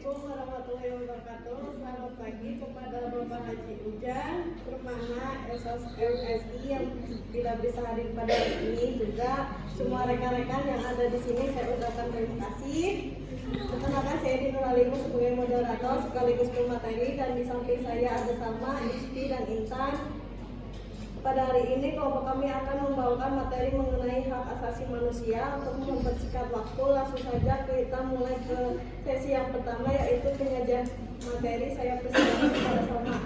Assalamualaikum warahmatullahi wabarakatuh. Selamat pagi kepada Bapak Haji Ujang, Permana SSMSI yang tidak bisa hadir pada hari ini, juga semua rekan-rekan yang ada di sini saya ucapkan terima kasih. Perkenalkan, saya Dini Nuralimu sebagai moderator sekaligus pemateri, dan di samping saya ada Salma, Isti, dan Intan. Pada hari ini kelompok kami akan membawakan materi mengenai hak asasi manusia. Untuk mempersingkat waktu, langsung saja kita mulai ke sesi yang pertama, yaitu penyajian materi. Saya persilakan kepada Salma.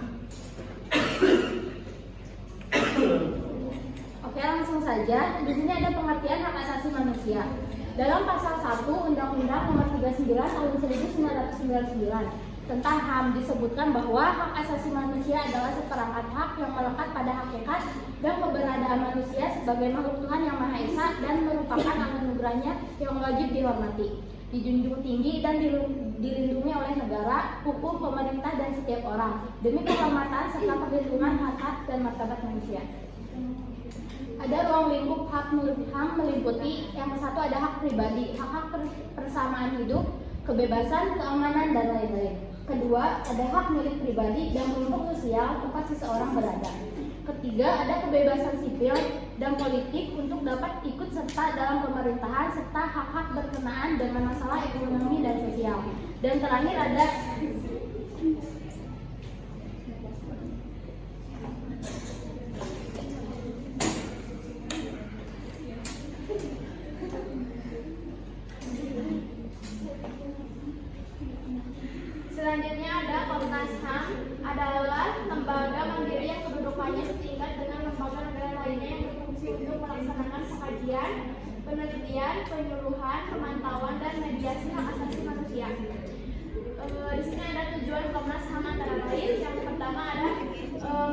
Oke, langsung saja. Di sini ada pengertian hak asasi manusia. Dalam pasal 1 Undang-Undang Nomor 39 Tahun 1999 tentang HAM disebutkan bahwa hak asasi manusia adalah seperangkat hak yang melekat pada hakikat dan keberadaan manusia sebagai makhluk Tuhan yang Maha Esa dan merupakan anugerahnya yang wajib dihormati, dijunjung tinggi dan dilindungi oleh negara, hukum, pemerintah, dan setiap orang demi kehormatan serta perlindungan hak dan martabat manusia. Ada ruang lingkup HAM meliputi yang satu ada hak pribadi, hak persamaan hidup, kebebasan, keamanan, dan lain-lain. Kedua, ada hak milik pribadi dan kelompok sosial tempat seseorang berada. Ketiga, ada kebebasan sipil dan politik untuk dapat ikut serta dalam pemerintahan serta hak-hak berkenaan dengan masalah ekonomi dan sosial. Dan terakhir ada selanjutnya ada Komnas HAM, adalah lembaga mandiri yang kedudukannya setingkat dengan lembaga negara lainnya yang berfungsi untuk melaksanakan pengkajian, penelitian, penyuluhan, pemantauan, dan mediasi hak asasi manusia. Di sini ada tujuan Komnas HAM antara lain. Yang pertama ada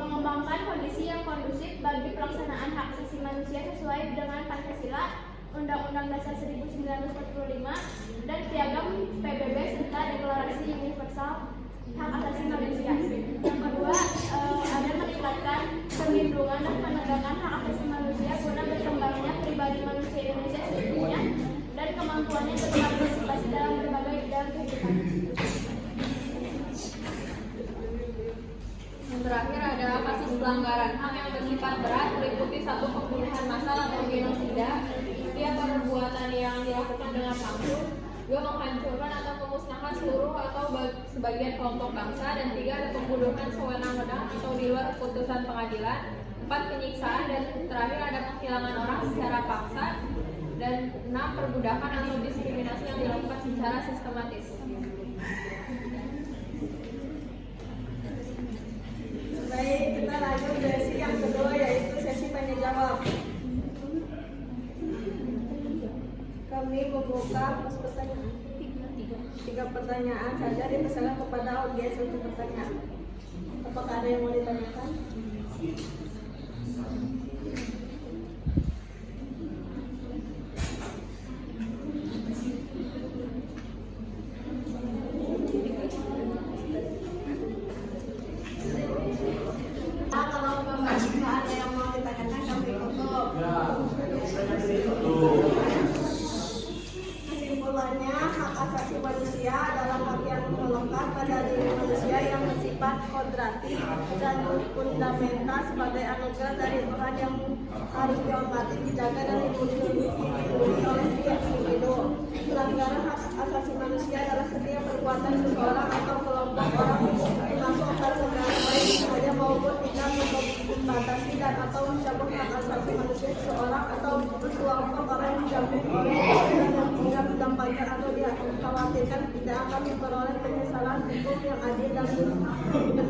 mengembangkan kondisi yang kondusif bagi pelaksanaan hak asasi manusia sesuai dengan Pancasila, Undang-Undang Dasar 1945, dan Piagam PBB serta Deklarasi Universal Hak Asasi Manusia. Yang kedua, ada meningkatkan perlindungan dan penegakan hak asasi manusia guna berkembangnya pribadi manusia Indonesia seutuhnya dan kemampuannya untuk berpartisipasi dalam berbagai bidang kehidupan. Yang terakhir ada kasus pelanggaran HAM yang bersifat berat, meliputi 1 pembunuhan massal atau genosida, setiap perbuatan yang dilakukan dengan maksud, 2 menghancurkan atau memusnahkan seluruh atau sebagian kelompok bangsa, dan 3 ada pembunuhan sewenang-wenang atau di luar putusan pengadilan, 4 penyiksaan, dan terakhir ada penghilangan orang secara paksa, dan 6 perbudakan atau diskriminasi yang dilakukan secara sistematis. Baik, kita lanjut sesi yang kedua, yaitu sesi tanya jawab. Kami membuka 3 pertanyaan saja, dipersilakan kepada audiens untuk bertanya. Apakah ada yang mau ditanyakan? Kalau nggak ada yang mau ditanyakan, kami tutup. Kesimpulannya, hak asasi manusia adalah hak yang melekat pada diri manusia yang bersifat kodrati dan fundamental sebagai anugerah dari Tuhan yang harus dihormati, dijaga, dan dilindungi oleh setiap individu. Pelanggaran hak asasi manusia adalah setiap perbuatan seseorang atau kelompok orang termasuk atas negara baik saja maupun tidak membatasi dan atau mencabut hak asasi manusia seseorang atau kelompok orang yang dicabut oleh dan tidak mendampakkan atau dikhawatirkan tidak akan memperoleh penyesalan hukum yang adil dan